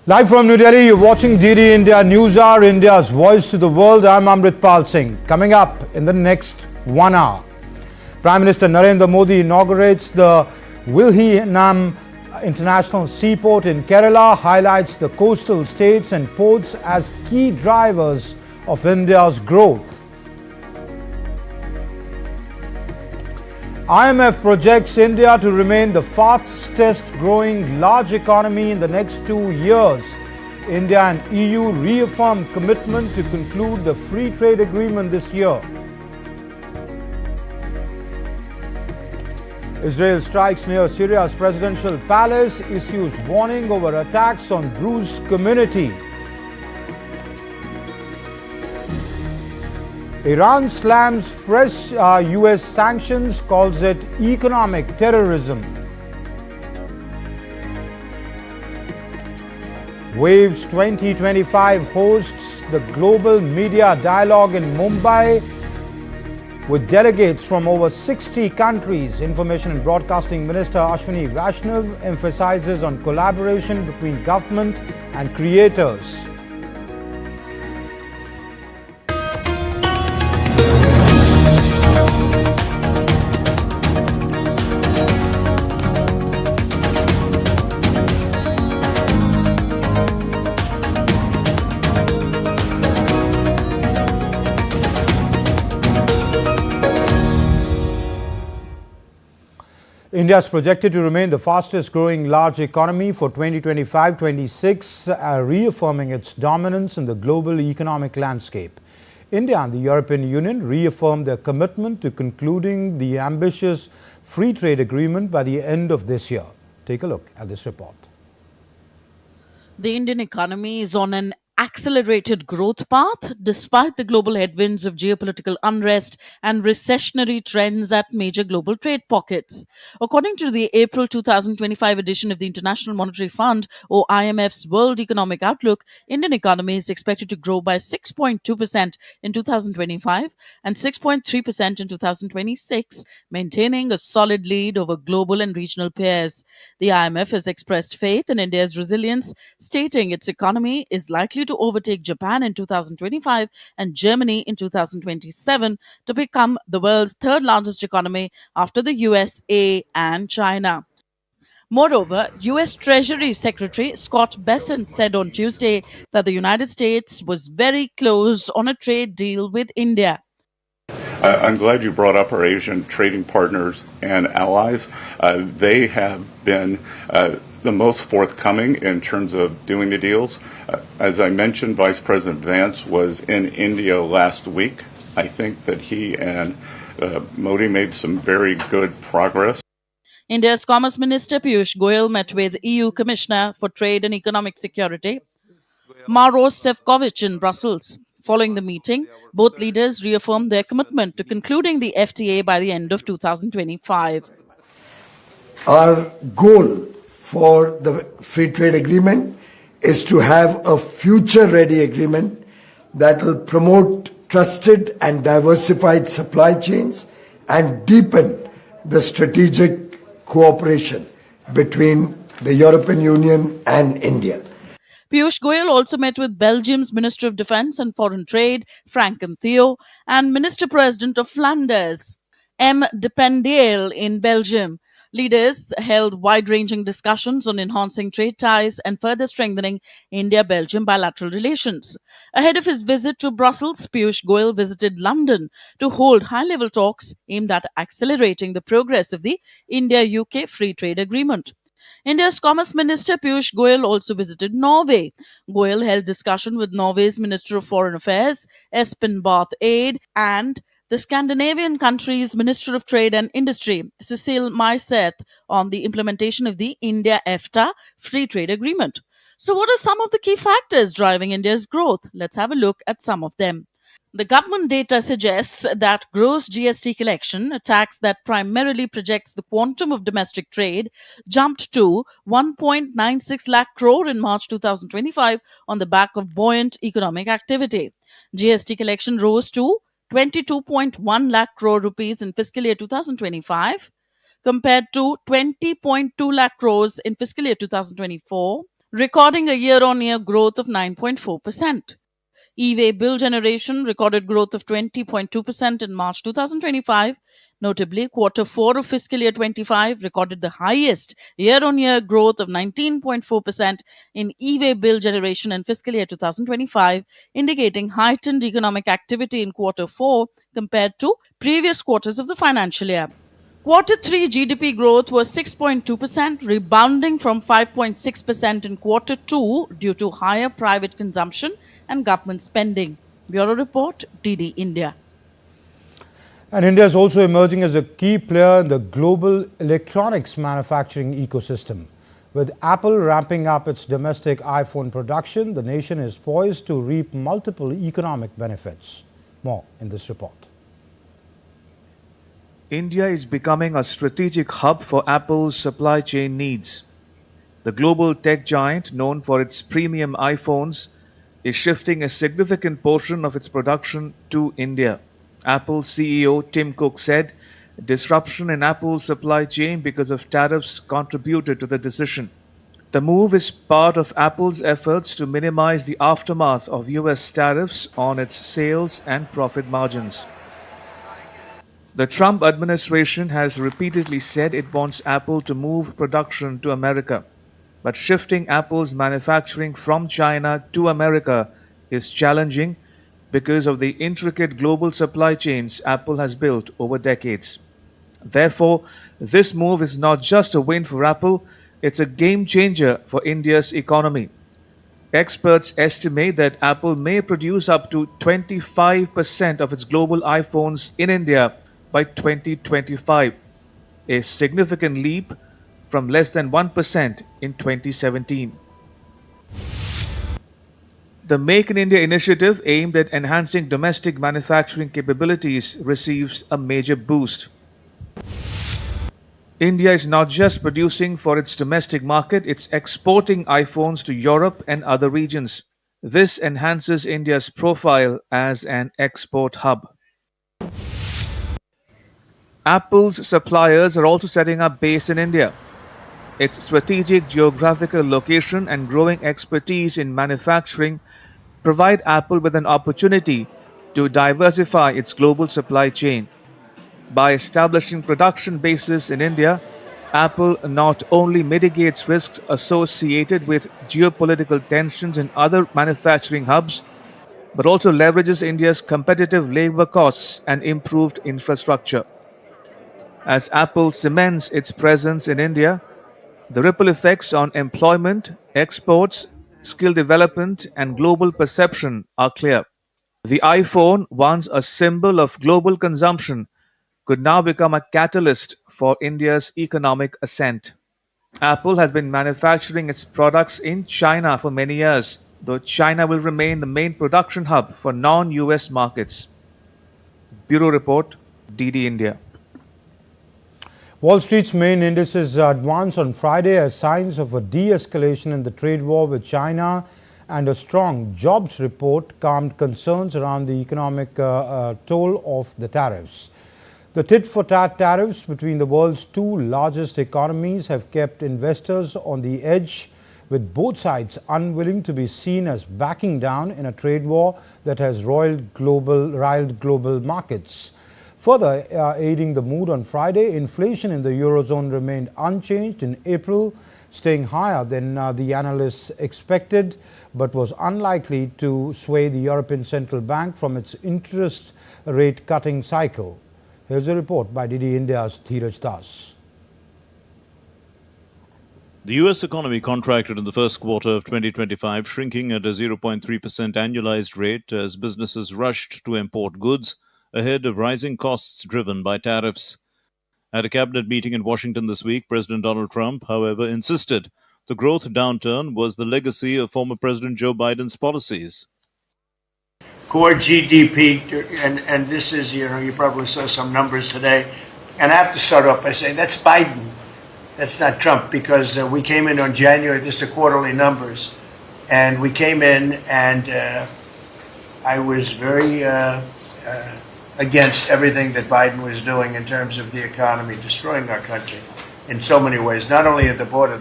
Live from New Delhi, you're watching DD India News Hour, India's voice to the world. I'm Amritpal Singh. Coming up in the next 1 hour, Prime Minister Narendra Modi inaugurates the Vilhinam International Seaport in Kerala, highlights the coastal states and ports as key drivers of India's growth. IMF projects India to remain the fastest growing large economy in the next 2 years. India and EU reaffirm commitment to conclude the free trade agreement this year. Israel strikes near Syria's presidential palace, issues warning over attacks on Druze community. Iran slams fresh US sanctions, calls it economic terrorism. Waves 2025 hosts the Global Media Dialogue in Mumbai with delegates from over 60 countries. Information and Broadcasting Minister Ashwini Vaishnav emphasizes on collaboration between government and creators. India is projected to remain the fastest growing large economy for 2025-26, reaffirming its dominance in the global economic landscape. India and the European Union reaffirmed their commitment to concluding the ambitious free trade agreement by the end of this year. Take a look at this report. The Indian economy is on an accelerated growth path despite the global headwinds of geopolitical unrest and recessionary trends at major global trade pockets. According to the April 2025 edition of the International Monetary Fund or IMF's World Economic Outlook, Indian economy is expected to grow by 6.2% in 2025 and 6.3% in 2026, maintaining a solid lead over global and regional peers. The IMF has expressed faith in India's resilience, stating its economy is likely to overtake Japan in 2025 and Germany in 2027 to become the world's third largest economy after the USA and China. Moreover, U.S. Treasury Secretary Scott Bessent said on Tuesday that the United States was very close on a trade deal with India. I'm glad you brought up our Asian trading partners and allies. They have been the most forthcoming in terms of doing the deals. As I mentioned, Vice President Vance was in India last week. I think that he and Modi made some very good progress. India's Commerce Minister Piyush Goyal met with EU Commissioner for Trade and Economic Security, Maros Sefcovic, in Brussels. Following the meeting, both leaders reaffirmed their commitment to concluding the FTA by the end of 2025. Our goal for the free trade agreement is to have a future-ready agreement that will promote trusted and diversified supply chains and deepen the strategic cooperation between the European Union and India. Piyush Goyal also met with Belgium's Minister of Defence and Foreign Trade, Frank Theo, and Minister-President of Flanders, M. Dependael, in Belgium. Leaders held wide-ranging discussions on enhancing trade ties and further strengthening India-Belgium bilateral relations. Ahead of his visit to Brussels, Piyush Goyal visited London to hold high-level talks aimed at accelerating the progress of the India-UK Free Trade Agreement. India's Commerce Minister Piyush Goyal also visited Norway. Goyal held discussion with Norway's Minister of Foreign Affairs, Espen Barth Eide, and the Scandinavian country's Minister of Trade and Industry, Cecile Maiseth, on the implementation of the India-EFTA Free Trade Agreement. So what are some of the key factors driving India's growth? Let's have a look at some of them. The government data suggests that gross GST collection, a tax that primarily projects the quantum of domestic trade, jumped to 1.96 lakh crore in March 2025 on the back of buoyant economic activity. GST collection rose to 22.1 lakh crore rupees in fiscal year 2025 compared to 20.2 lakh crores in fiscal year 2024, recording a year-on-year growth of 9.4%. E-way bill generation recorded growth of 20.2% in March 2025. Notably, quarter 4 of fiscal year 25 recorded the highest year-on-year growth of 19.4% in e-way bill generation in fiscal year 2025, indicating heightened economic activity in quarter 4 compared to previous quarters of the financial year. Quarter 3 GDP growth was 6.2%, rebounding from 5.6% in quarter 2 due to higher private consumption and government spending. Bureau Report, DD India. And India is also emerging as a key player in the global electronics manufacturing ecosystem. With Apple ramping up its domestic iPhone production, the nation is poised to reap multiple economic benefits. More in this report. India is becoming a strategic hub for Apple's supply chain needs. The global tech giant, known for its premium iPhones, is shifting a significant portion of its production to India. Apple CEO Tim Cook said disruption in Apple's supply chain because of tariffs contributed to the decision. The move is part of Apple's efforts to minimize the aftermath of US tariffs on its sales and profit margins. The Trump administration has repeatedly said it wants Apple to move production to America. But shifting Apple's manufacturing from China to America is challenging because of the intricate global supply chains Apple has built over decades. Therefore, this move is not just a win for Apple, it's a game changer for India's economy. Experts estimate that Apple may produce up to 25% of its global iPhones in India by 2025, a significant leap from less than 1% in 2017. The Make in India initiative aimed at enhancing domestic manufacturing capabilities receives a major boost. India is not just producing for its domestic market, it's exporting iPhones to Europe and other regions. This enhances India's profile as an export hub. Apple's suppliers are also setting up base in India. Its strategic geographical location and growing expertise in manufacturing provide Apple with an opportunity to diversify its global supply chain. By establishing production bases in India, Apple not only mitigates risks associated with geopolitical tensions in other manufacturing hubs, but also leverages India's competitive labor costs and improved infrastructure. As Apple cements its presence in India, the ripple effects on employment, exports, skill development, and global perception are clear. The iPhone, once a symbol of global consumption, could now become a catalyst for India's economic ascent. Apple has been manufacturing its products in China for many years, though China will remain the main production hub for non-US markets. Bureau Report, DD India. Wall Street's main indices advanced on Friday as signs of a de-escalation in the trade war with China and a strong jobs report calmed concerns around the economic toll of the tariffs. The tit-for-tat tariffs between the world's two largest economies have kept investors on the edge, with both sides unwilling to be seen as backing down in a trade war that has riled global markets. Further aiding the mood on Friday, inflation in the Eurozone remained unchanged in April, staying higher than the analysts expected, but was unlikely to sway the European Central Bank from its interest rate cutting cycle. Here's a report by DD India's Dheeraj Das. The U.S. economy contracted in the first quarter of 2025, shrinking at a 0.3% annualized rate as businesses rushed to import goods ahead of rising costs driven by tariffs. At a cabinet meeting in Washington this week, President Donald Trump, however, insisted the growth downturn was the legacy of former President Joe Biden's policies. Core GDP, and this is, you probably saw some numbers today, and I have to start off by saying that's Biden. That's not Trump, because we came in on January, this is the quarterly numbers, and we came in and I was very against everything that Biden was doing in terms of the economy, destroying our country in so many ways, not only at the border.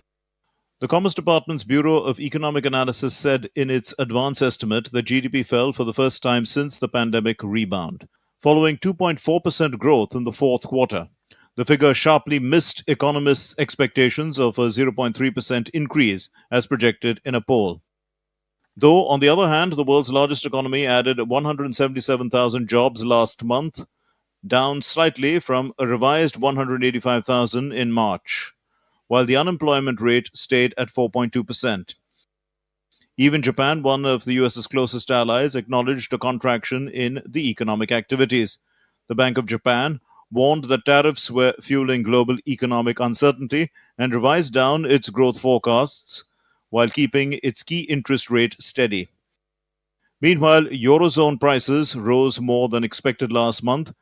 The Commerce Department's Bureau of Economic Analysis said in its advance estimate that GDP fell for the first time since the pandemic rebound, following 2.4% growth in the fourth quarter. The figure sharply missed economists' expectations of a 0.3% increase as projected in a poll. Though, on the other hand, the world's largest economy added 177,000 jobs last month, down slightly from a revised 185,000 in March, while the unemployment rate stayed at 4.2%. Even Japan, one of the US's closest allies, acknowledged a contraction in the economic activities. The Bank of Japan warned that tariffs were fueling global economic uncertainty and revised down its growth forecasts while keeping its key interest rate steady. Meanwhile, Eurozone prices rose more than expected last month,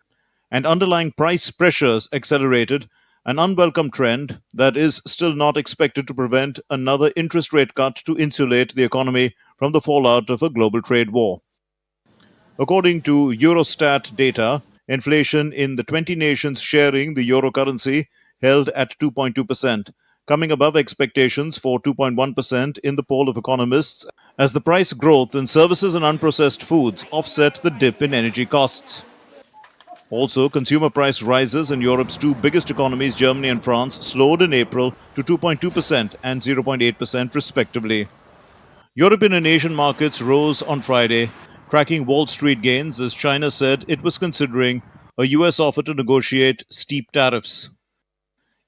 and underlying price pressures accelerated, an unwelcome trend that is still not expected to prevent another interest rate cut to insulate the economy from the fallout of a global trade war. According to Eurostat data, inflation in the 20 nations sharing the euro currency held at 2.2%, coming above expectations for 2.1% in the poll of economists, as the price growth in services and unprocessed foods offset the dip in energy costs. Also, consumer price rises in Europe's two biggest economies, Germany and France, slowed in April to 2.2% and 0.8% respectively. European and Asian markets rose on Friday, tracking Wall Street gains as China said it was considering a US offer to negotiate steep tariffs.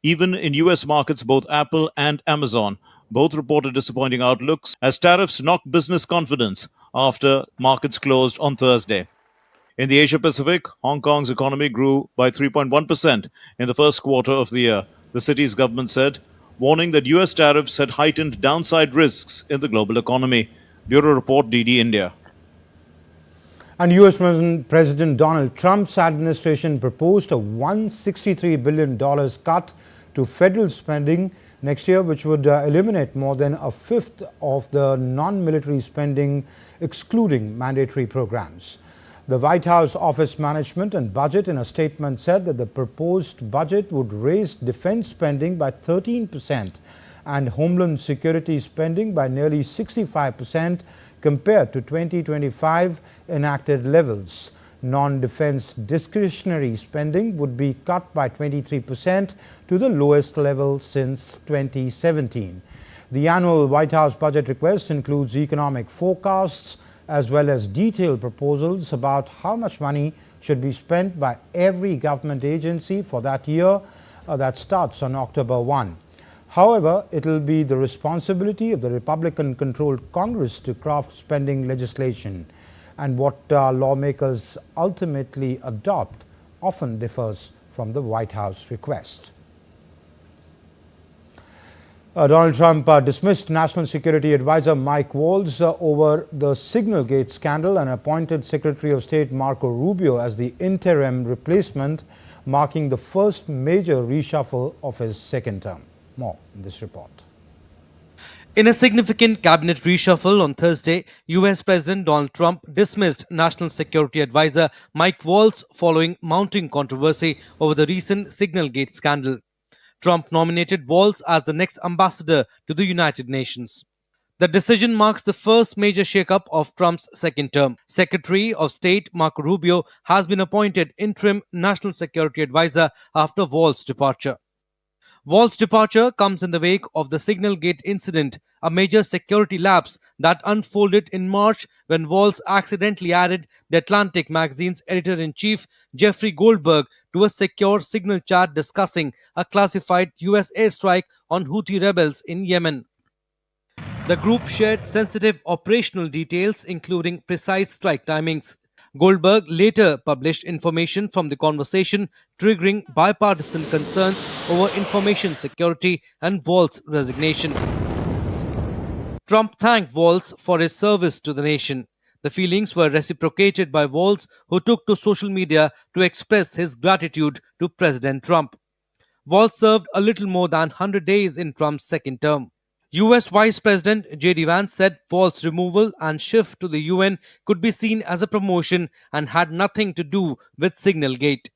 Even in US markets, both Apple and Amazon both reported disappointing outlooks as tariffs knocked business confidence after markets closed on Thursday. In the Asia Pacific, Hong Kong's economy grew by 3.1% in the first quarter of the year, the city's government said, warning that US tariffs had heightened downside risks in the global economy. Bureau Report, DD India. And US President Donald Trump's administration proposed a $163 billion cut to federal spending next year, which would eliminate more than a fifth of the non-military spending, excluding mandatory programs. The White House Office Management and Budget in a statement said that the proposed budget would raise defense spending by 13% and Homeland Security spending by nearly 65% compared to 2025 enacted levels. Non-defense discretionary spending would be cut by 23% to the lowest level since 2017. The annual White House budget request includes economic forecasts as well as detailed proposals about how much money should be spent by every government agency for that year that starts on October 1. However, it will be the responsibility of the Republican-controlled Congress to craft spending legislation, and what lawmakers ultimately adopt often differs from the White House request. Donald Trump dismissed National Security Advisor Mike Waltz over the Signalgate scandal and appointed Secretary of State Marco Rubio as the interim replacement, marking the first major reshuffle of his second term. More in this report. In a significant cabinet reshuffle on Thursday, US President Donald Trump dismissed National Security Advisor Mike Waltz following mounting controversy over the recent Signalgate scandal. Trump nominated Waltz as the next ambassador to the United Nations. The decision marks the first major shakeup of Trump's second term. Secretary of State Marco Rubio has been appointed interim National Security Advisor after Waltz's departure. Waltz's departure comes in the wake of the Signalgate incident, a major security lapse that unfolded in March when Waltz accidentally added The Atlantic magazine's editor-in-chief Jeffrey Goldberg to a secure signal chat discussing a classified US airstrike on Houthi rebels in Yemen. The group shared sensitive operational details, including precise strike timings. Goldberg later published information from the conversation, triggering bipartisan concerns over information security and Waltz's resignation. Trump thanked Waltz for his service to the nation. The feelings were reciprocated by Waltz, who took to social media to express his gratitude to President Trump. Waltz served a little more than 100 days in Trump's second term. US Vice President J.D. Vance said Waltz's removal and shift to the UN could be seen as a promotion and had nothing to do with Signalgate.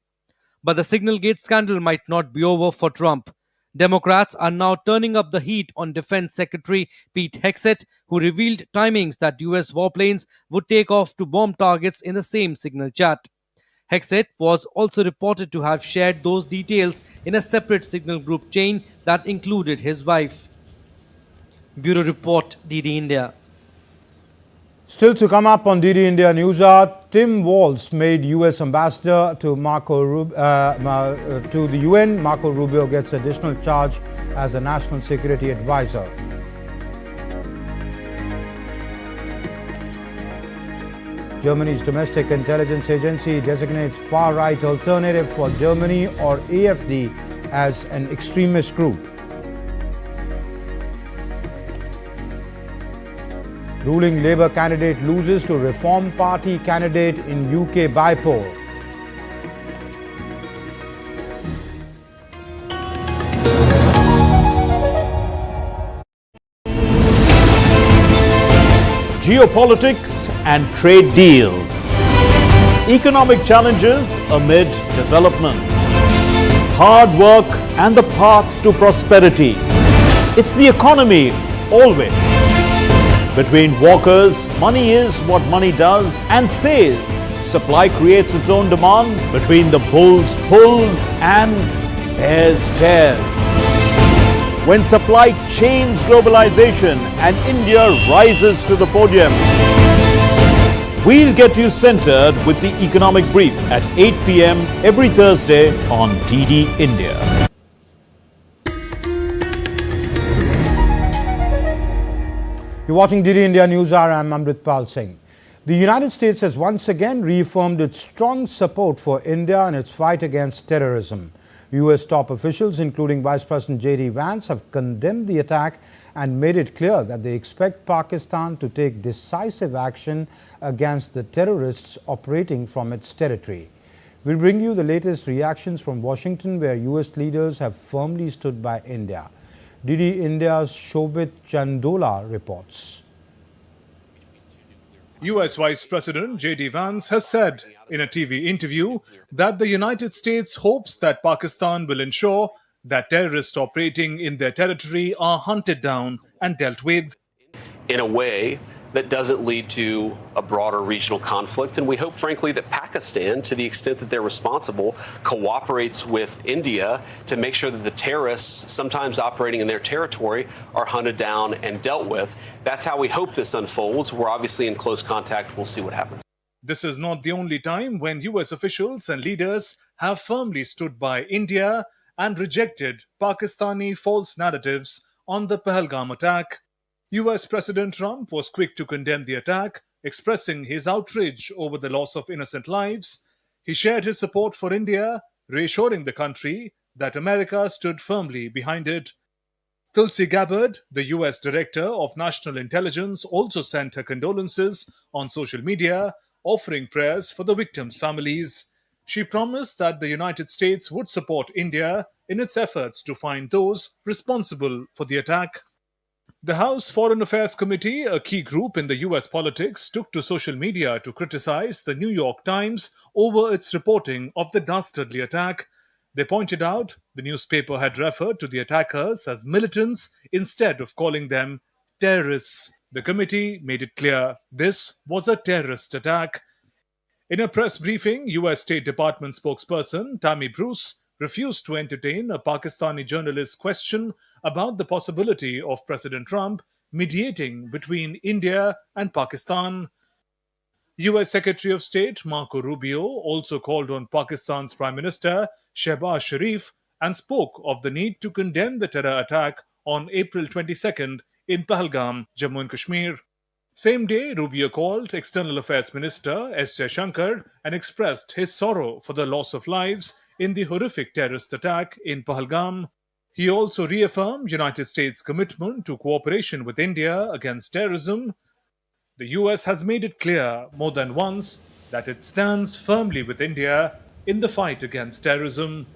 But the Signalgate scandal might not be over for Trump. Democrats are now turning up the heat on Defense Secretary Pete Hegseth, who revealed timings that US warplanes would take off to bomb targets in the same signal chat. Hegseth was also reported to have shared those details in a separate signal group chain that included his wife. Bureau Report, DD India. Still to come up on DD India News Hour, Tim Walz made U.S. ambassador to the UN. Marco Rubio gets additional charge as a national security advisor. Germany's domestic intelligence agency designates far-right alternative for Germany or AfD as an extremist group. Ruling Labour candidate loses to Reform Party candidate in UK by-poll. Geopolitics and trade deals. Economic challenges amid development. Hard work and the path to prosperity. It's the economy always. Between walkers, money is what money does and says. Supply creates its own demand. Between the bulls pulls and bears tears. When supply chains globalization and India rises to the podium. We'll get you centered with the economic brief at 8 p.m. every Thursday on DD India. You're watching DD India News Hour. I'm Amritpal Singh. The United States has once again reaffirmed its strong support for India in its fight against terrorism. U.S. top officials, including Vice President J.D. Vance, have condemned the attack and made it clear that they expect Pakistan to take decisive action against the terrorists operating from its territory. We'll bring you the latest reactions from Washington, where U.S. leaders have firmly stood by India. DD India's Shobhit Chandola reports. U.S. Vice President J.D. Vance has said in a TV interview that the United States hopes that Pakistan will ensure that terrorists operating in their territory are hunted down and dealt with in a way that doesn't lead to a broader regional conflict. And we hope, frankly, that Pakistan, to the extent that they're responsible, cooperates with India to make sure that the terrorists, sometimes operating in their territory, are hunted down and dealt with. That's how we hope this unfolds. We're obviously in close contact. We'll see what happens. This is not the only time when U.S. officials and leaders have firmly stood by India and rejected Pakistani false narratives on the Pahalgam attack. U.S. President Trump was quick to condemn the attack, expressing his outrage over the loss of innocent lives. He shared his support for India, reassuring the country that America stood firmly behind it. Tulsi Gabbard, the U.S. Director of National Intelligence, also sent her condolences on social media, offering prayers for the victims' families. She promised that the United States would support India in its efforts to find those responsible for the attack. The House Foreign Affairs Committee, a key group in the US politics, took to social media to criticize the New York Times over its reporting of the dastardly attack. They pointed out the newspaper had referred to the attackers as militants instead of calling them terrorists. The committee made it clear this was a terrorist attack. In a press briefing, US State Department spokesperson Tammy Bruce refused to entertain a Pakistani journalist's question about the possibility of President Trump mediating between India and Pakistan. US Secretary of State Marco Rubio also called on Pakistan's Prime Minister Shehbaz Sharif and spoke of the need to condemn the terror attack on April 22nd in Pahalgam, Jammu and Kashmir. Same day, Rubio called External Affairs Minister S. Jaishankar and expressed his sorrow for the loss of lives in the horrific terrorist attack in Pahalgam. He also reaffirmed United States' commitment to cooperation with India against terrorism. The US has made it clear more than once that it stands firmly with India in the fight against terrorism.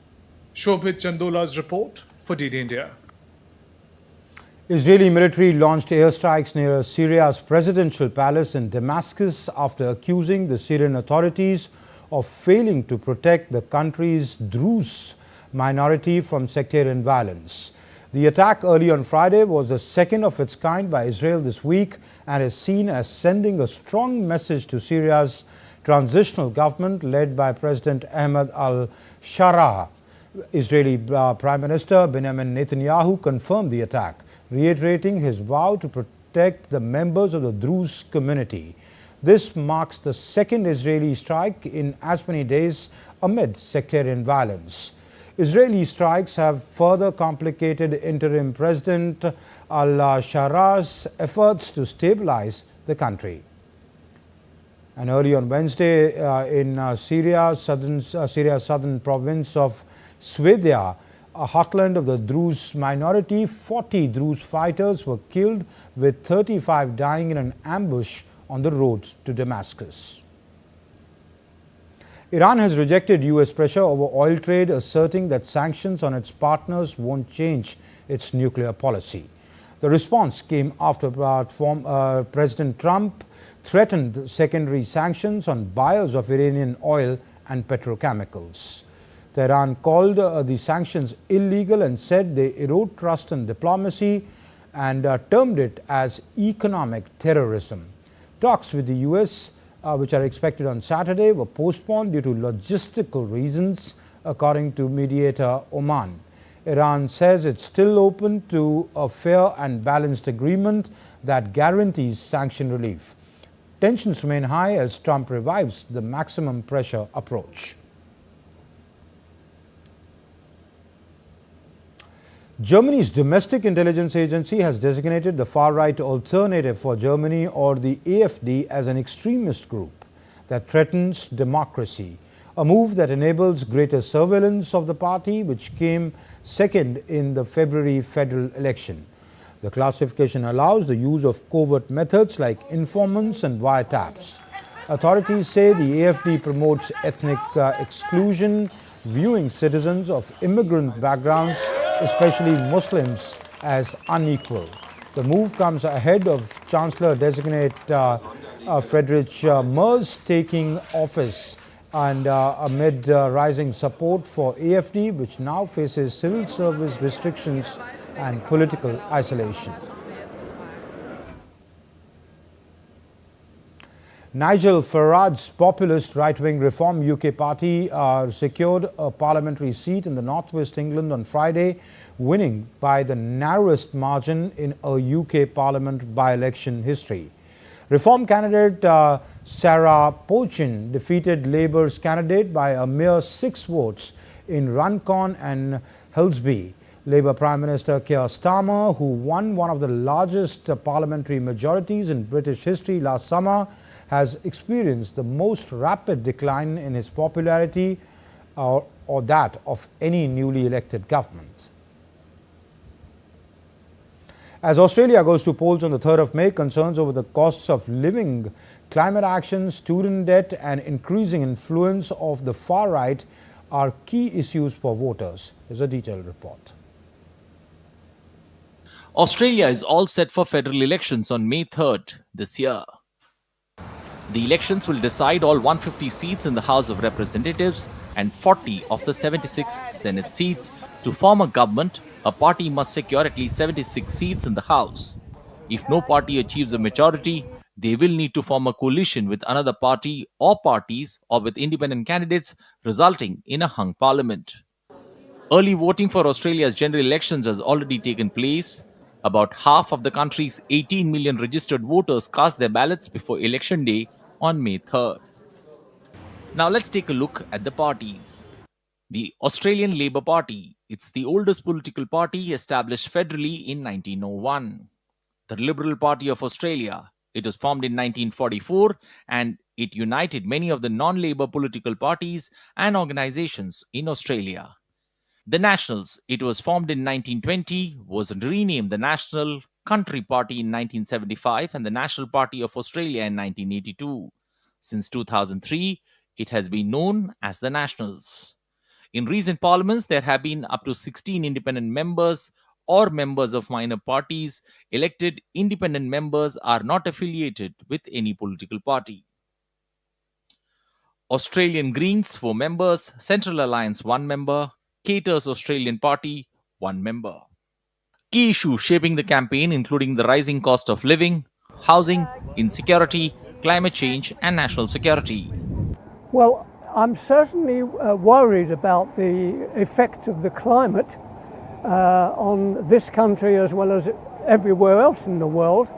Shobhit Chandola's report for DD India. Israeli military launched airstrikes near Syria's presidential palace in Damascus after accusing the Syrian authorities of failing to protect the country's Druze minority from sectarian violence. The attack early on Friday was the second of its kind by Israel this week and is seen as sending a strong message to Syria's transitional government led by President Ahmed al-Shara. Israeli Prime Minister Benjamin Netanyahu confirmed the attack, reiterating his vow to protect the members of the Druze community. This marks the second Israeli strike in as many days amid sectarian violence. Israeli strikes have further complicated interim President al-Shara's efforts to stabilize the country. And early on Wednesday in Syria's southern province of Swedia, a heartland of the Druze minority, 40 Druze fighters were killed, with 35 dying in an ambush on the road to Damascus. Iran has rejected U.S. pressure over oil trade, asserting that sanctions on its partners won't change its nuclear policy. The response came after President Trump threatened secondary sanctions on buyers of Iranian oil and petrochemicals. Tehran called the sanctions illegal and said they erode trust in diplomacy and termed it as economic terrorism. Talks with the U.S., which are expected on Saturday, were postponed due to logistical reasons, according to mediator Oman. Iran says it's still open to a fair and balanced agreement that guarantees sanction relief. Tensions remain high as Trump revives the maximum pressure approach. Germany's domestic intelligence agency has designated the far-right Alternative for Germany, or the AfD, as an extremist group that threatens democracy, a move that enables greater surveillance of the party, which came second in the February federal election. The classification allows the use of covert methods like informants and wiretaps. Authorities say the AfD promotes ethnic exclusion, viewing citizens of immigrant backgrounds, especially Muslims, as unequal. The move comes ahead of Chancellor-designate Friedrich Merz taking office and amid rising support for AfD, which now faces civil service restrictions and political isolation. Nigel Farage's populist right-wing Reform UK party secured a parliamentary seat in the northwest England on Friday, winning by the narrowest margin in a UK parliament by-election history. Reform candidate Sarah Pochin defeated Labour's candidate by a mere 6 votes in Runcorn and Hillsby. Labour Prime Minister Keir Starmer, who won one of the largest parliamentary majorities in British history last summer, has experienced the most rapid decline in his popularity or that of any newly elected government. As Australia goes to polls on the 3rd of May, concerns over the costs of living, climate action, student debt and increasing influence of the far right are key issues for voters. Here's a detailed report. Australia is all set for federal elections on May 3rd this year. The elections will decide all 150 seats in the House of Representatives and 40 of the 76 Senate seats. To form a government, a party must secure at least 76 seats in the House. If no party achieves a majority, they will need to form a coalition with another party or parties or with independent candidates, resulting in a hung parliament. Early voting for Australia's general elections has already taken place. About half of the country's 18 million registered voters cast their ballots before Election Day on May 3rd. Now let's take a look at the parties. The Australian Labor Party. It's the oldest political party established federally in 1901. The Liberal Party of Australia. It was formed in 1944 and it united many of the non-Labor political parties and organizations in Australia. The Nationals, it was formed in 1920, was renamed the National Country Party in 1975 and the National Party of Australia in 1982. Since 2003, it has been known as the Nationals. In recent parliaments, there have been up to 16 independent members or members of minor parties. Elected independent members are not affiliated with any political party. Australian Greens, 4 members. Central Alliance, 1 member. Cater's Australian Party, 1 member. Key issues shaping the campaign, including the rising cost of living, housing, insecurity, climate change, and national security. Well, I'm certainly worried about the effect of the climate on this country as well as everywhere else in the world.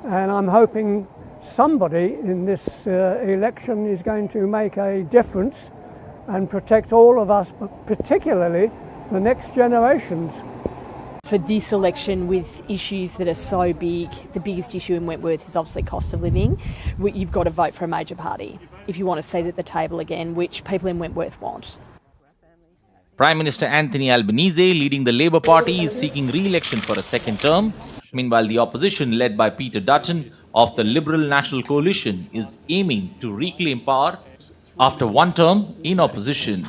And I'm hoping somebody in this election is going to make a difference and protect all of us, but particularly the next generations. For this election, with issues that are so big, the biggest issue in Wentworth is obviously cost of living. You've got to vote for a major party if you want a seat at the table again, which people in Wentworth want. Prime Minister Anthony Albanese, leading the Labour Party, is seeking re-election for a second term. Meanwhile, the opposition, led by Peter Dutton of the Liberal National Coalition, is aiming to reclaim power after one term in opposition.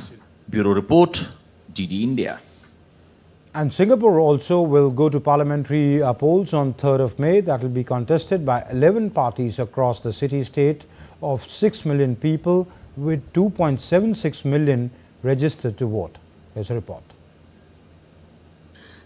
Bureau Report, DD India. And Singapore also will go to parliamentary polls on 3rd of May. That will be contested by 11 parties across the city-state of 6 million people, with 2.76 million registered to vote. Here's a report.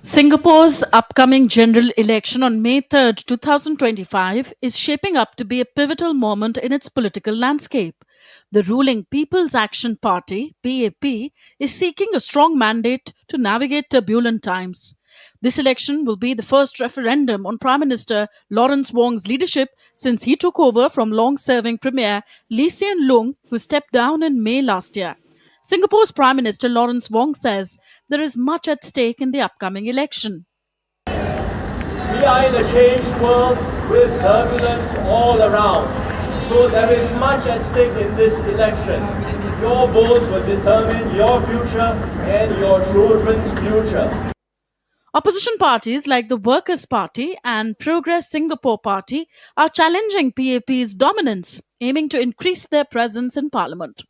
Singapore's upcoming general election on May 3rd, 2025 is shaping up to be a pivotal moment in its political landscape. The ruling People's Action Party, PAP, is seeking a strong mandate to navigate turbulent times. This election will be the first referendum on Prime Minister Lawrence Wong's leadership since he took over from long-serving Premier Lee Hsien Loong, who stepped down in May last year. Singapore's Prime Minister Lawrence Wong says there is much at stake in the upcoming election. We are in a changed world with turbulence all around. So there is much at stake in this election. Your votes will determine your future and your children's future. Opposition parties like the Workers' Party and Progress Singapore Party are challenging PAP's dominance, aiming to increase their presence in Parliament.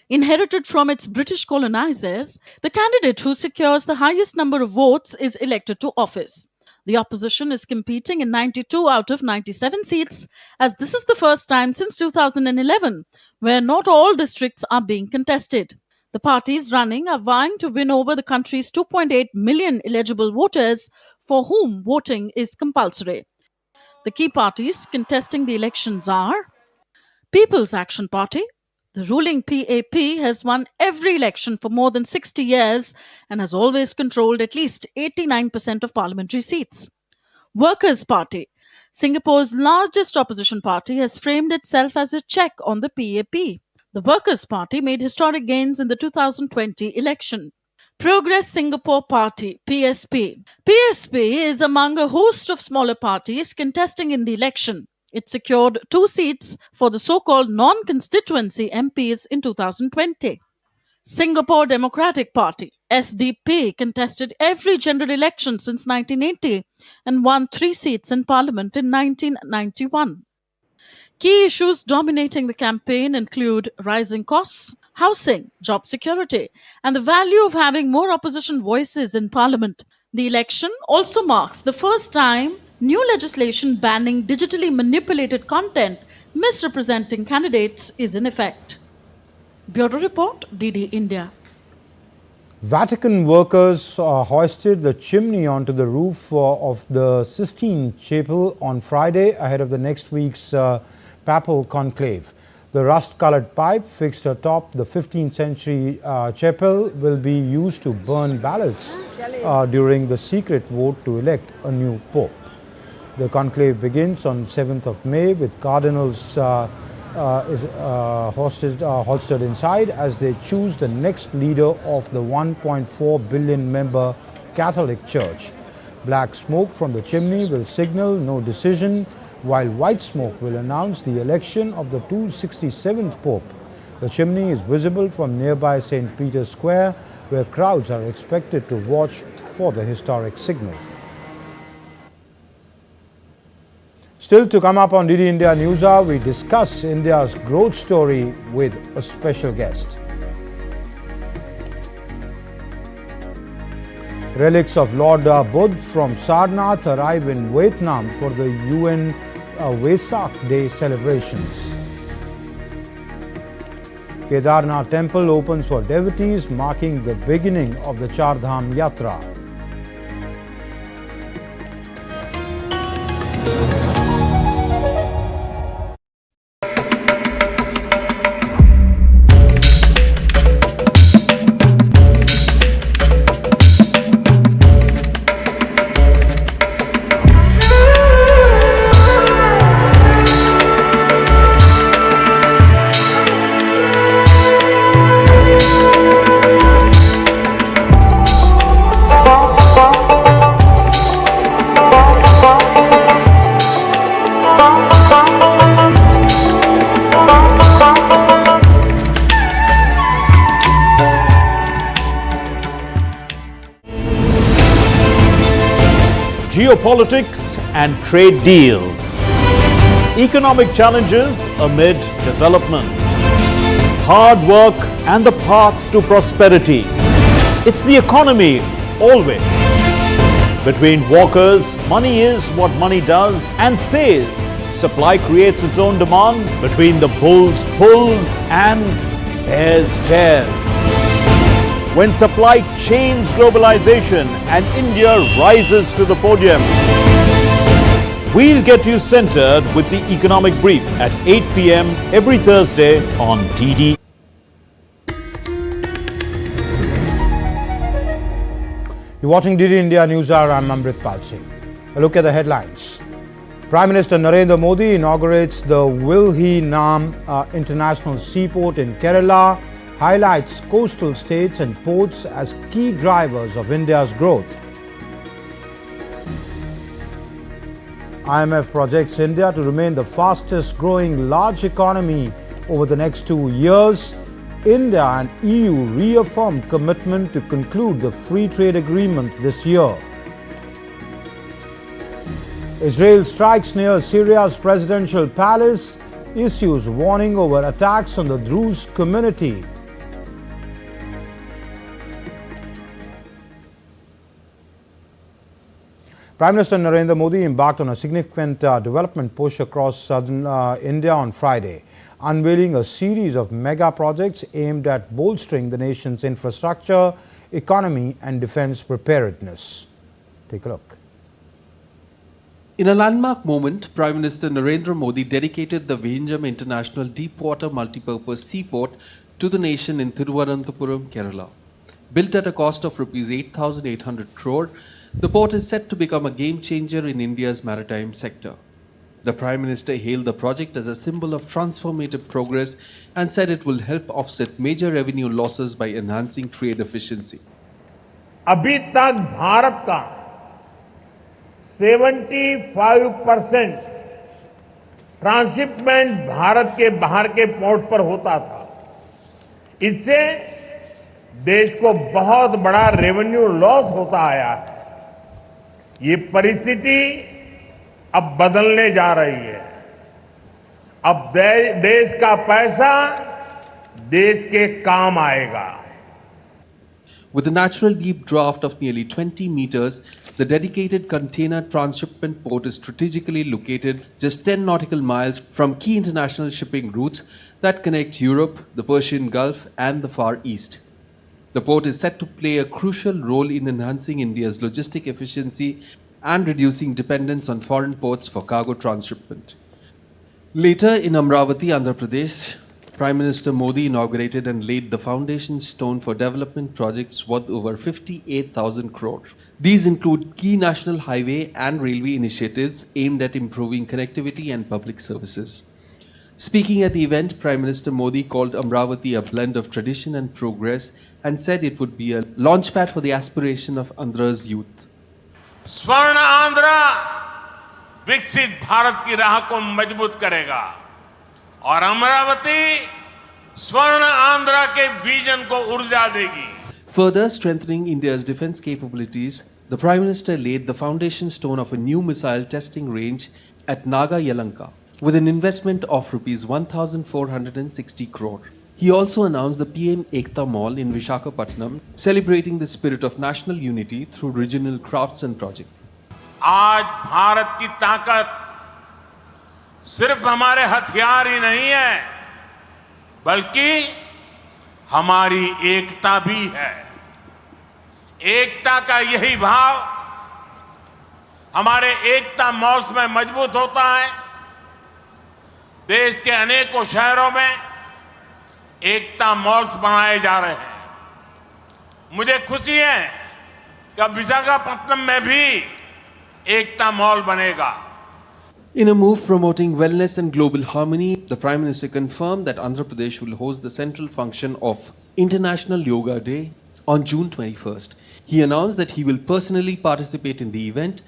Inherited from its British colonizers, the candidate who secures the highest number of votes is elected to office. The opposition is competing in 92 out of 97 seats, as this is the first time since 2011 where not all districts are being contested. The parties running are vying to win over the country's 2.8 million eligible voters for whom voting is compulsory. The key parties contesting the elections are People's Action Party. The ruling PAP has won every election for more than 60 years and has always controlled at least 89% of parliamentary seats. Workers' Party, Singapore's largest opposition party, has framed itself as a check on the PAP. The Workers' Party made historic gains in the 2020 election. Progress Singapore Party, PSP. PSP is among a host of smaller parties contesting in the election. It secured 2 seats for the so-called non-constituency MPs in 2020. Singapore Democratic Party, SDP, contested every general election since 1980 and won 3 seats in Parliament in 1991. Key issues dominating the campaign include rising costs, housing, job security, and the value of having more opposition voices in Parliament. The election also marks the first time new legislation banning digitally manipulated content misrepresenting candidates is in effect. Bureau Report, DD India. Vatican workers hoisted the chimney onto the roof of the Sistine Chapel on Friday ahead of the next week's papal conclave. The rust-colored pipe fixed atop the 15th century chapel will be used to burn ballots during the secret vote to elect a new pope. The conclave begins on 7th of May with cardinals holstered inside as they choose the next leader of the 1.4 billion member Catholic Church. Black smoke from the chimney will signal no decision, while white smoke will announce the election of the 267th Pope. The chimney is visible from nearby St. Peter's Square, where crowds are expected to watch for the historic signal. Still to come up on DD India News Hour, we discuss India's growth story with a special guest. Relics of Lord Buddha from Sarnath arrive in Vietnam for the UN Vesak Day celebrations. Kedarnath temple opens for devotees, marking the beginning of the Char Dham Yatra. geopolitics and trade deals, economic challenges amid development, hard work and the path to prosperity. It's the economy always. Between walkers, money is what money does and says. Supply creates its own demand. Between the bulls pulls and bears tears. When supply chains globalization and India rises to the podium, we'll get you centered with the economic brief at 8 p.m. every Thursday on DD. You're watching DD India News Hour. I'm Amritpal Singh. A look at the headlines. Prime Minister Narendra Modi inaugurates the Vilhinam International Seaport in Kerala, highlights coastal states and ports as key drivers of India's growth. IMF projects India to remain the fastest growing large economy over the next 2 years. India and EU reaffirm commitment to conclude the free trade agreement this year. Israel strikes near Syria's presidential palace, issues warning over attacks on the Druze community. Prime Minister Narendra Modi embarked on a significant development push across southern India on Friday, unveiling a series of mega projects aimed at bolstering the nation's infrastructure, economy and defense preparedness. Take a look. In a landmark moment, Prime Minister Narendra Modi dedicated the Vilhinam International Deepwater Multipurpose Seaport to the nation in Thiruvananthapuram, Kerala. Built at a cost of Rs 8,800 crore, the port is set to become a game changer in India's maritime sector. The Prime Minister hailed the project as a symbol of transformative progress and said it will help offset major revenue losses by enhancing trade efficiency. अभी तक भारत का 75% transshipment Bharat के बाहर के port पर होता था। इससे देश को बहुत बड़ा रेवेन्यू लॉस होता आया है। ये परिस्थिति अब बदलने जा रही है। अब देश का पैसा देश के काम आएगा। With a natural deep draft of nearly 20 meters, the dedicated container transshipment port is strategically located just 10 nautical miles from key international shipping routes that connect Europe, the Persian Gulf, and the Far East. The port is set to play a crucial role in enhancing India's logistic efficiency and reducing dependence on foreign ports for cargo transshipment. Later in Amravati, Andhra Pradesh, Prime Minister Modi inaugurated and laid the foundation stone for development projects worth over 58,000 crore. These include key national highway and railway initiatives aimed at improving connectivity and public services. Speaking at the event, Prime Minister Modi called Amravati a blend of tradition and progress and said it would be a launchpad for the aspiration of Andhra's youth. स्वर्ण आंध्र विकसित भारत की राह को मजबूत करेगा और अमरावती स्वर्ण आंध्र के विजन को ऊर्जा देगी. Further strengthening India's defense capabilities, the Prime Minister laid the foundation stone of a new missile testing range at Naga Yalanka with an investment of Rs 1,460 crore. He also announced the PM Ekta Mall in Visakhapatnam, celebrating the spirit of national unity through regional crafts and projects. आज भारत की ताकत सिर्फ हमारे हथियार ही नहीं है, बल्कि हमारी एकता भी है. एकता का यही भाव हमारे एकता मॉल्स में मजबूत होता है. देश के अनेकों शहरों में एकता मॉल्स बनाए जा रहे हैं. मुझे खुशी है कि अब विशाखापत्तनम में भी एकता मॉल बनेगा. In a move promoting wellness and global harmony, the Prime Minister confirmed that Andhra Pradesh will host the central function of International Yoga Day on June 21st. He announced that he will personally participate in the event,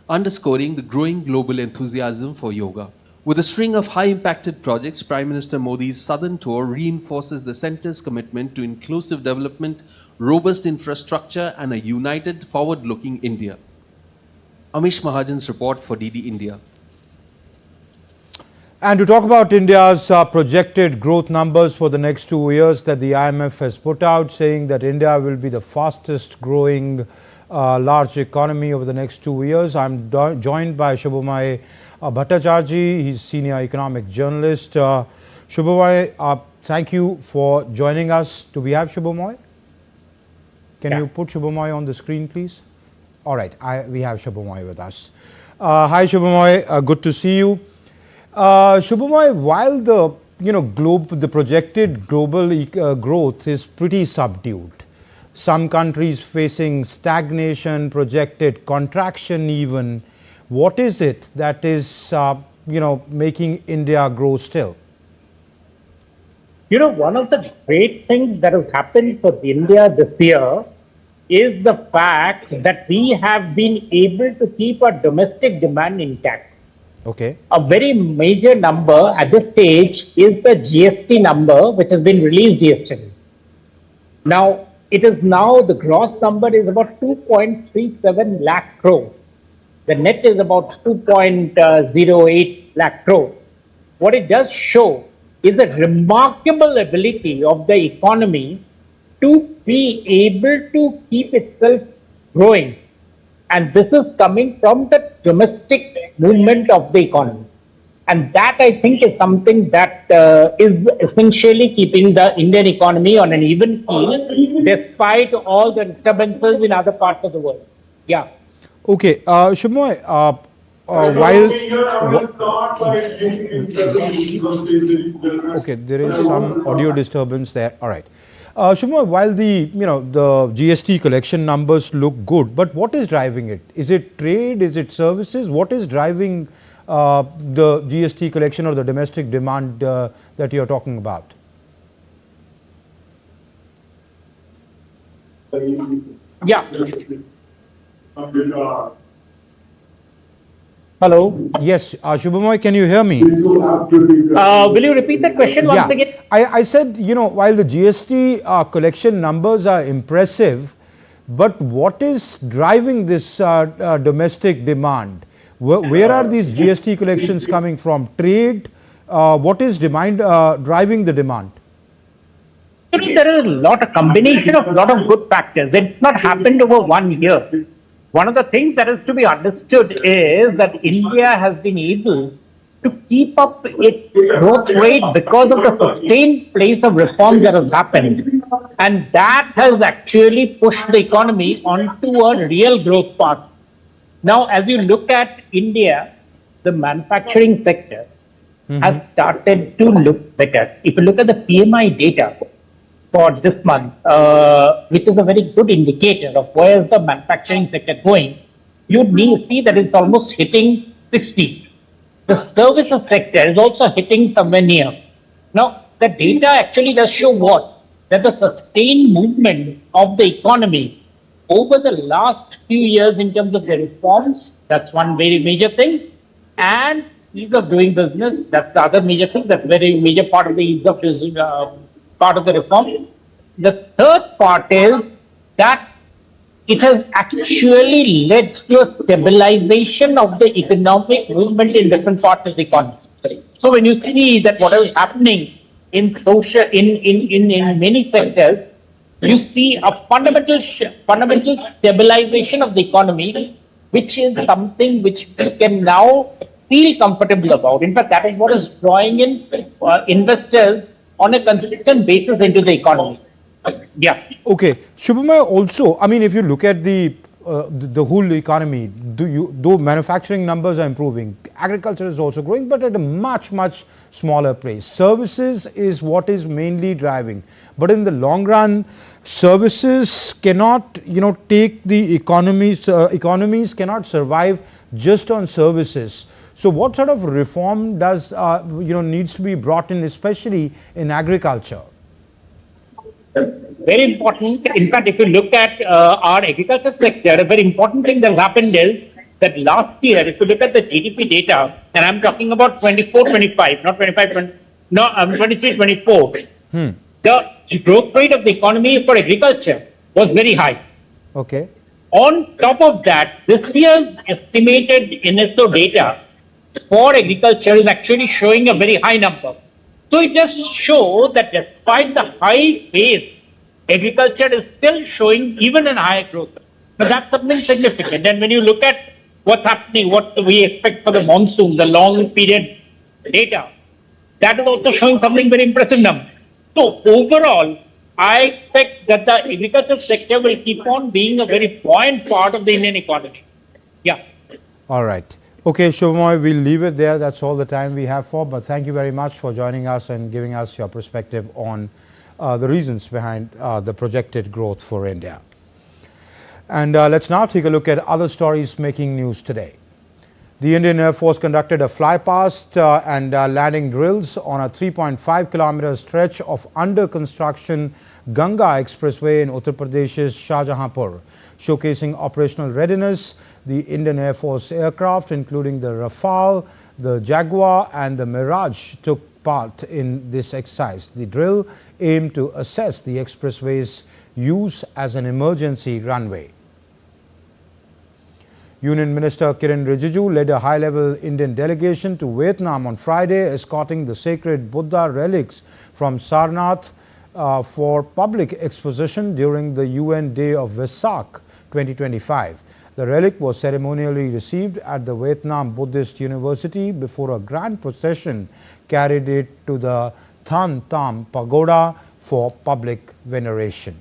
underscoring the growing global enthusiasm for yoga. With a string of high-impacted projects, Prime Minister Modi's southern tour reinforces the centre's commitment to inclusive development, robust infrastructure and a united, forward-looking India. Amish Mahajan's report for DD India. And to talk about India's projected growth numbers for the next 2 years that the IMF has put out, saying that India will be the fastest growing large economy over the next 2 years. I'm joined by Shubhamay Bhattacharjee. He's senior economic journalist. Shubhamay, thank you for joining us. Do we have Shubhamay? Can you put Shubhamay on the screen, please? All right, we have Shubhamay with us. Hi, Shubhamay. Good to see you. Shubhamay, while the projected global growth is pretty subdued, some countries facing stagnation, projected contraction even, what is it that is making India grow still? One of the great things that has happened for India this year is the fact that we have been able to keep our domestic demand intact. Okay. A very major number at this stage is the GST number, which has been released yesterday. Now, the gross number is about 2.37 lakh crore. The net is about 2.08 lakh crore. What it does show is a remarkable ability of the economy to be able to keep itself growing. And this is coming from the domestic movement of the economy. And that, I think, is something that is essentially keeping the Indian economy on an even keel, despite all the disturbances in other parts of the world. Yeah. Okay, Shubhamay, okay, there is some audio disturbance there. All right. Shubhamay, while the GST collection numbers look good, but what is driving it? Is it trade? Is it services? What is driving the GST collection or the domestic demand that you are talking about? Yeah. Hello. Yes, Shubhamay, can you hear me? Will you repeat the question once again? I said, while the GST collection numbers are impressive, but what is driving this domestic demand? Where are these GST collections coming from? Trade? What is driving the demand? There is a combination of a lot of good factors. It's not happened over 1 year. One of the things that is to be understood is that India has been able to keep up its growth rate because of the sustained pace of reform that has happened. And that has actually pushed the economy onto a real growth path. Now, as you look at India, the manufacturing sector has started to look better. If you look at the PMI data for this month, which is a very good indicator of where is the manufacturing sector going, you see that it's almost hitting 60. The services sector is also hitting somewhere near. Now, the data actually does show what? That the sustained movement of the economy over the last few years in terms of the reforms, that's one very major thing, and ease of doing business, that's the other major thing, that's very major part of the ease of part of the reform. The third part is that it has actually led to a stabilization of the economic movement in different parts of the economy. So when you see that what is happening in social, in many sectors, you see a fundamental stabilization of the economy, which is something which we can now feel comfortable about. In fact, that is what is drawing in investors on a consistent basis into the economy. Yeah. Okay. Shubhamay, also, I mean, if you look at the whole economy, though manufacturing numbers are improving, agriculture is also growing, but at a much smaller pace. Services is what is mainly driving. But in the long run, services cannot, take the economies. Economies cannot survive just on services. So, what sort of reform does needs to be brought in, especially in agriculture? Very important. In fact, if you look at our agriculture sector, a very important thing that happened is that last year, if you look at the GDP data, and I'm talking about 24-25, not 23-24, the growth rate of the economy for agriculture was very high. Okay. On top of that, this year's estimated NSO data for agriculture is actually showing a very high number. So it just shows that despite the high base, agriculture is still showing even a higher growth. But that's something significant. And when you look at what's happening, what we expect for the monsoon, the long period data, that is also showing something very impressive number. So overall, I expect that the agricultural sector will keep on being a very buoyant part of the Indian economy. Yeah. All right. Okay, Shubhamoy, we'll leave it there. That's all the time we have for. But thank you very much for joining us and giving us your perspective on the reasons behind the projected growth for India. And let's now take a look at other stories making news today. The Indian Air Force conducted a flypast and landing drills on a 3.5 kilometer stretch of under construction Ganga Expressway in Uttar Pradesh's Shahjahanpur, showcasing operational readiness. The Indian Air Force aircraft, including the Rafale, the Jaguar and the Mirage, took part in this exercise. The drill aimed to assess the expressway's use as an emergency runway. Union Minister Kiren Rijiju led a high-level Indian delegation to Vietnam on Friday, escorting the sacred Buddha relics from Sarnath for public exposition during the UN Day of Vesak 2025. The relic was ceremonially received at the Vietnam Buddhist University before a grand procession carried it to the Than Tam Pagoda for public veneration.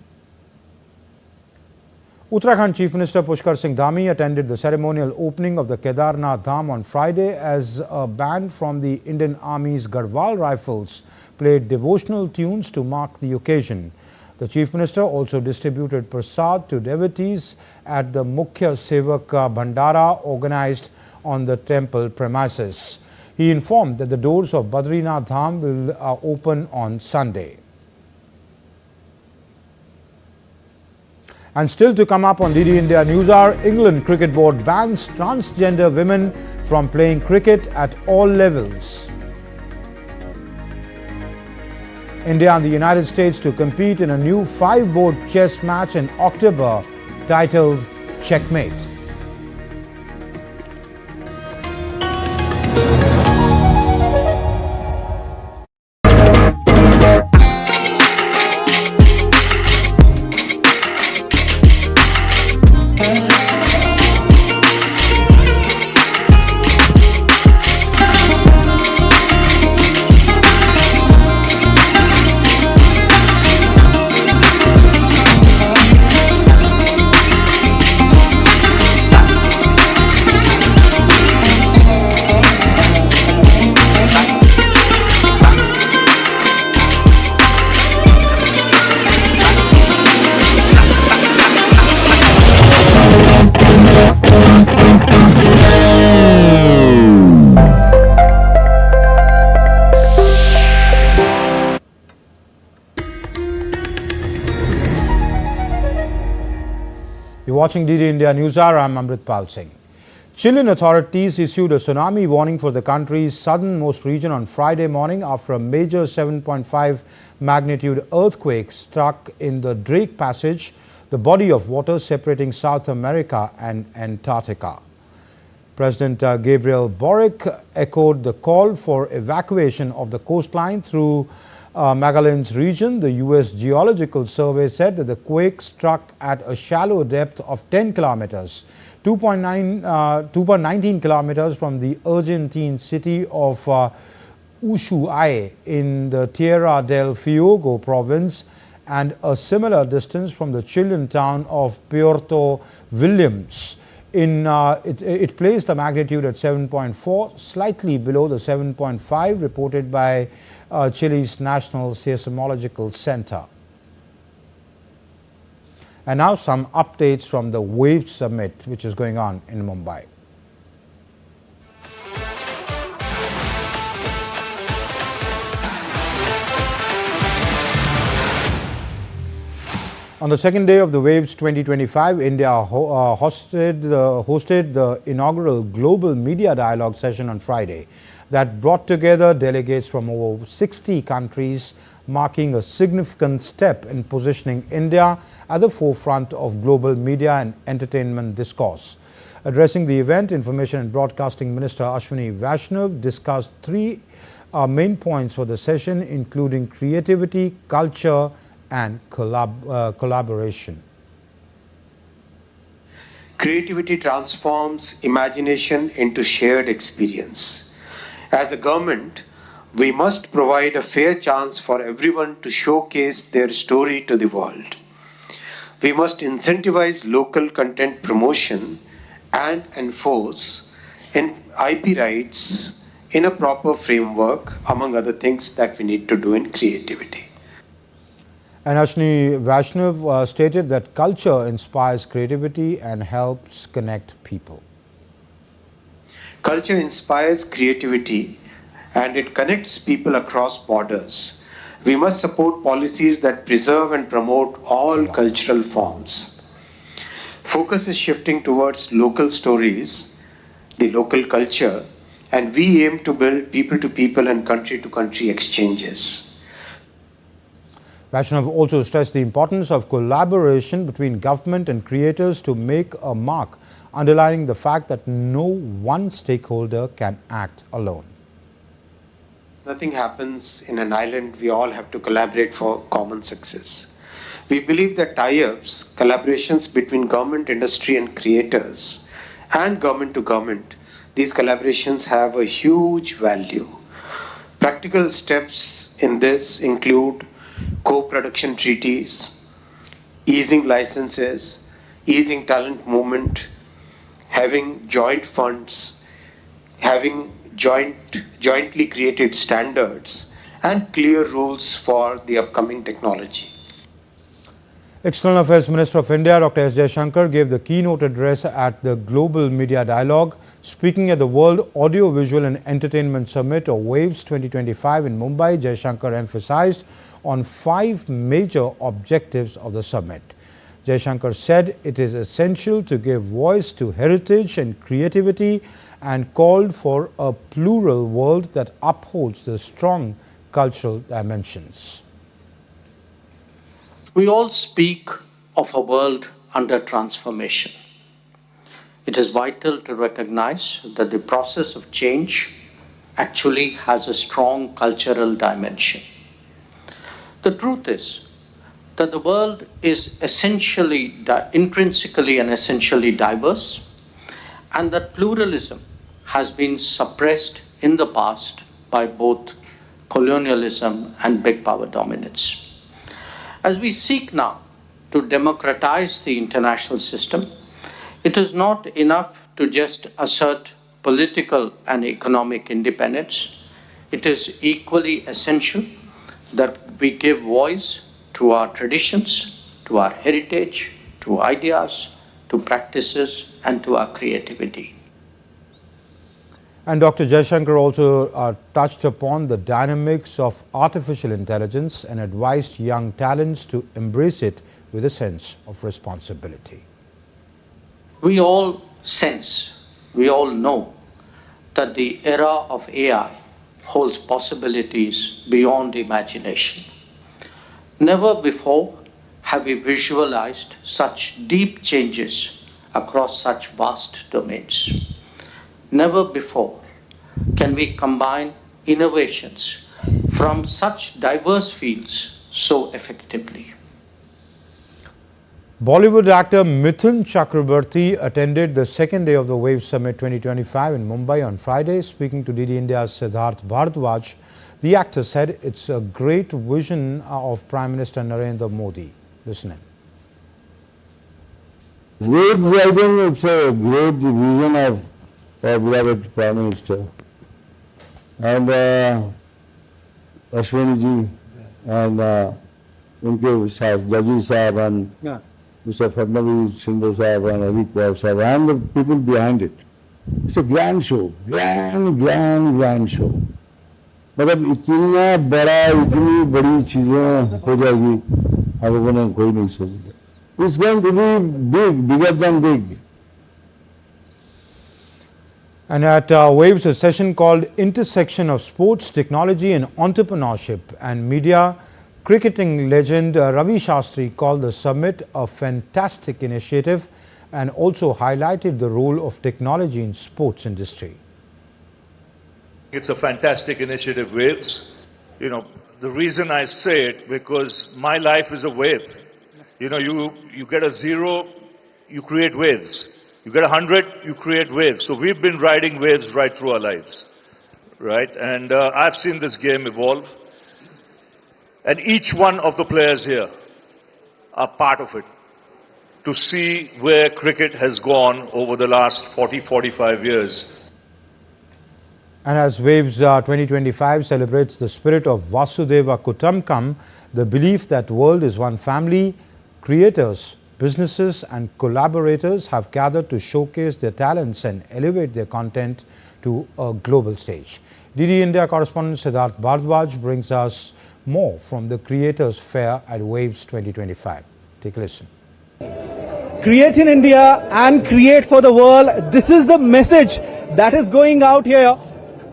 Uttarakhand Chief Minister Pushkar Singh Dhami attended the ceremonial opening of the Kedarnath Dham on Friday as a band from the Indian Army's Garhwal Rifles played devotional tunes to mark the occasion. The Chief Minister also distributed prasad to devotees at the Mukhya Sevak Bhandara organized on the temple premises. He informed that the doors of Badrinath Dham will open on Sunday. And still to come up on DD India News Hour, England Cricket Board bans transgender women from playing cricket at all levels. India and the United States to compete in a new 5-board chess match in October titled Checkmate. You're watching DD India News Hour. I'm Amritpal Singh. Chilean authorities issued a tsunami warning for the country's southernmost region on Friday morning after a major 7.5 magnitude earthquake struck in the Drake Passage, the body of water separating South America and Antarctica. President Gabriel Boric echoed the call for evacuation of the coastline through Magallanes region. The U.S. Geological Survey said that the quake struck at a shallow depth of 10 kilometers, 2.19 kilometers from the Argentine city of Ushuaia in the Tierra del Fuego province and a similar distance from the Chilean town of Puerto Williams. It placed the magnitude at 7.4, slightly below the 7.5 reported by Chile's National Seismological Center. And now some updates from the WAVE Summit, which is going on in Mumbai. On the second day of the WAVE's 2025, India hosted the inaugural Global Media Dialogue session on Friday. that brought together delegates from over 60 countries, marking a significant step in positioning India at the forefront of global media and entertainment discourse. Addressing the event, Information and Broadcasting Minister Ashwini Vaishnav discussed three main points for the session, including creativity, culture and collaboration. Creativity transforms imagination into shared experience. As a government, we must provide a fair chance for everyone to showcase their story to the world. We must incentivize local content promotion and enforce IP rights in a proper framework, among other things that we need to do in creativity. And Ashwini Vaishnav stated that culture inspires creativity and helps connect people. Culture inspires creativity and it connects people across borders. We must support policies that preserve and promote all cultural forms. Focus is shifting towards local stories, the local culture, and we aim to build people-to-people and country-to-country exchanges. Vaishnav also stressed the importance of collaboration between government and creators to make a mark, underlining the fact that no one stakeholder can act alone. Nothing happens in an island. We all have to collaborate for common success. We believe that tie-ups, collaborations between government, industry and creators and government to government, these collaborations have a huge value. Practical steps in this include co-production treaties, easing licenses, easing talent movement, having joint funds, having jointly created standards and clear rules for the upcoming technology. External Affairs Minister of India, Dr. S. Jaishankar, gave the keynote address at the Global Media Dialogue. Speaking at the World Audiovisual and Entertainment Summit, or WAVES 2025 in Mumbai, Jaishankar emphasized on 5 major objectives of the summit. Jaishankar said it is essential to give voice to heritage and creativity and called for a plural world that upholds the strong cultural dimensions. We all speak of a world under transformation. It is vital to recognize that the process of change actually has a strong cultural dimension. The truth is that the world is intrinsically and essentially diverse, and that pluralism has been suppressed in the past by both colonialism and big power dominance. As we seek now to democratize the international system, it is not enough to just assert political and economic independence. It is equally essential that we give voice to our traditions, to our heritage, to ideas, to practices, and to our creativity. And Dr. Jaishankar also touched upon the dynamics of artificial intelligence and advised young talents to embrace it with a sense of responsibility. We all sense, we all know that the era of AI holds possibilities beyond imagination. Never before have we visualized such deep changes across such vast domains. Never before can we combine innovations from such diverse fields so effectively. Bollywood actor Mithun Chakrabarti attended the second day of the WAVE Summit 2025 in Mumbai on Friday. Speaking to DD India's Siddharth Bharadwaj, the actor said it's a great vision of Prime Minister Narendra Modi. Listen in. WAVE, I think it's a great vision of our beloved Prime Minister. And Ashwini ji and unke saath Jaji sahab and Mr. Fadnavis, Sindhu sahab and Ajit Pawar sahab and the people behind it. It's a grand show, grand show. मतलब इतना बड़ा इतनी बड़ी चीजें हो जाएगी आप लोगों ने कोई नहीं सोचा. It's going to be big, bigger than big. And at Waves, a session called Intersection of Sports, Technology and Entrepreneurship and Media, cricketing legend Ravi Shastri called the summit a fantastic initiative and also highlighted the role of technology in sports industry. It's a fantastic initiative, Waves. You know, the reason I say it, because my life is a wave. You know, you get a 0, you create waves. You get 100, you create waves. So we've been riding waves right through our lives, right? And I've seen this game evolve. And each one of the players here are part of it. To see where cricket has gone over the last 40, 45 years. And as Waves 2025 celebrates the spirit of Vasudhaiva Kutumbakam, the belief that world is one family, creators, businesses and collaborators have gathered to showcase their talents and elevate their content to a global stage. DD India correspondent Siddharth Bhardwaj brings us more from the Creators Fair at Waves 2025. Take a listen. Create in India and create for the world. This is the message that is going out here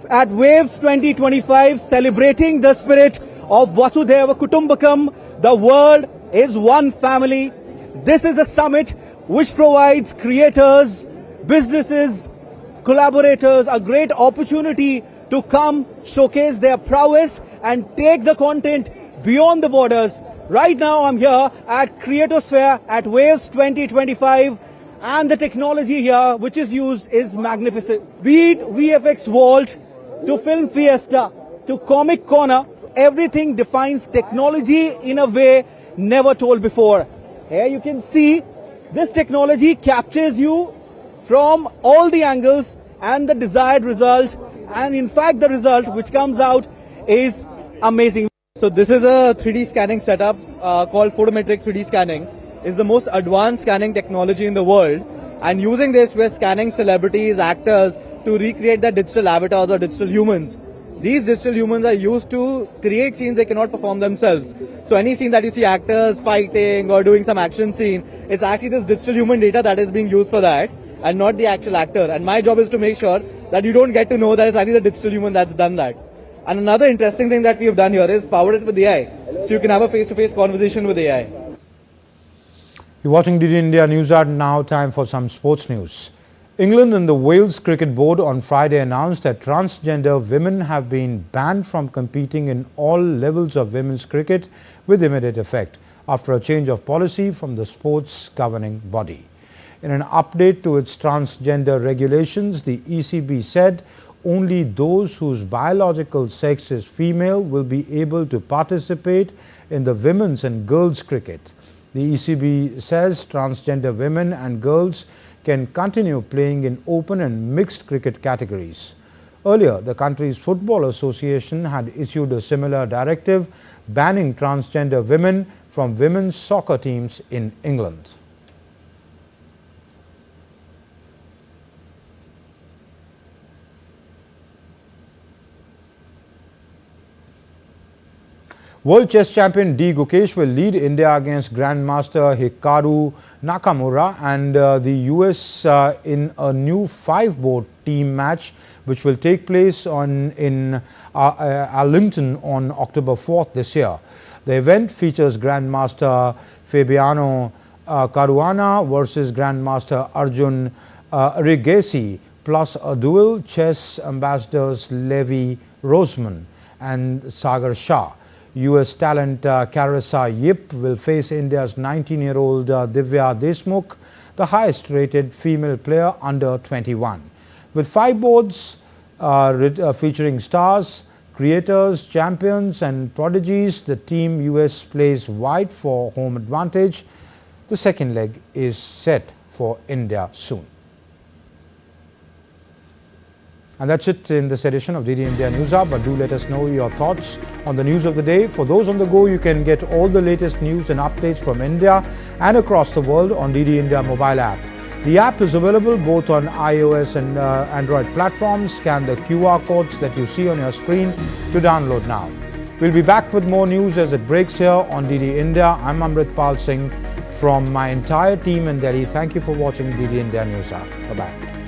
at Waves 2025, celebrating the spirit of Vasudhaiva Kutumbakam. The world is one family. This is a summit which provides creators, businesses, collaborators a great opportunity to come showcase their prowess and take the content beyond the borders. Right now I'm here at Creators Fair at Waves 2025, and the technology here which is used is magnificent. Be it VFX Vault to Film Fiesta to Comic Corner, everything defines technology in a way never told before. Here you can see this technology captures you from all the angles and the desired result, and in fact the result which comes out is amazing. So this is a 3D scanning setup called photometric 3D scanning. It's the most advanced scanning technology in the world, and using this we're scanning celebrities, actors to recreate their digital avatars or digital humans. These digital humans are used to create scenes they cannot perform themselves. So any scene that you see actors fighting or doing some action scene, it's actually this digital human data that is being used for that and not the actual actor. And my job is to make sure that you don't get to know that it's actually the digital human that's done that. And another interesting thing that we have done here is powered it with AI. So you can have a face-to-face conversation with AI. You're watching DD India News Hour. Now time for some sports news. England and the Wales Cricket Board on Friday announced that transgender women have been banned from competing in all levels of women's cricket with immediate effect after a change of policy from the sport's governing body. In an update to its transgender regulations, the ECB said only those whose biological sex is female will be able to participate in the women's and girls' cricket. The ECB says transgender women and girls can continue playing in open and mixed cricket categories. Earlier, the country's Football Association had issued a similar directive banning transgender women from women's soccer teams in England. World Chess Champion D. Gukesh will lead India against Grandmaster Hikaru Nakamura and the US in a new 5-board team match which will take place in Arlington on October 4th this year. The event features Grandmaster Fabiano Caruana versus Grandmaster Arjun Rigesi, plus a duel chess ambassadors Levi Roseman and Sagar Shah. US talent Carissa Yip will face India's 19-year-old Divya Deshmukh, the highest-rated female player under 21. With 5 boards featuring stars, creators, champions and prodigies, the team US plays wide for home advantage. The second leg is set for India soon. And that's it in this edition of DD India News Hour. But do let us know your thoughts on the news of the day. For those on the go, you can get all the latest news and updates from India and across the world on DD India mobile app. The app is available both on iOS and Android platforms. Scan the QR codes that you see on your screen to download now. We'll be back with more news as it breaks here on DD India. I'm Amritpal Singh from my entire team in Delhi. Thank you for watching DD India News Hour. Bye-bye.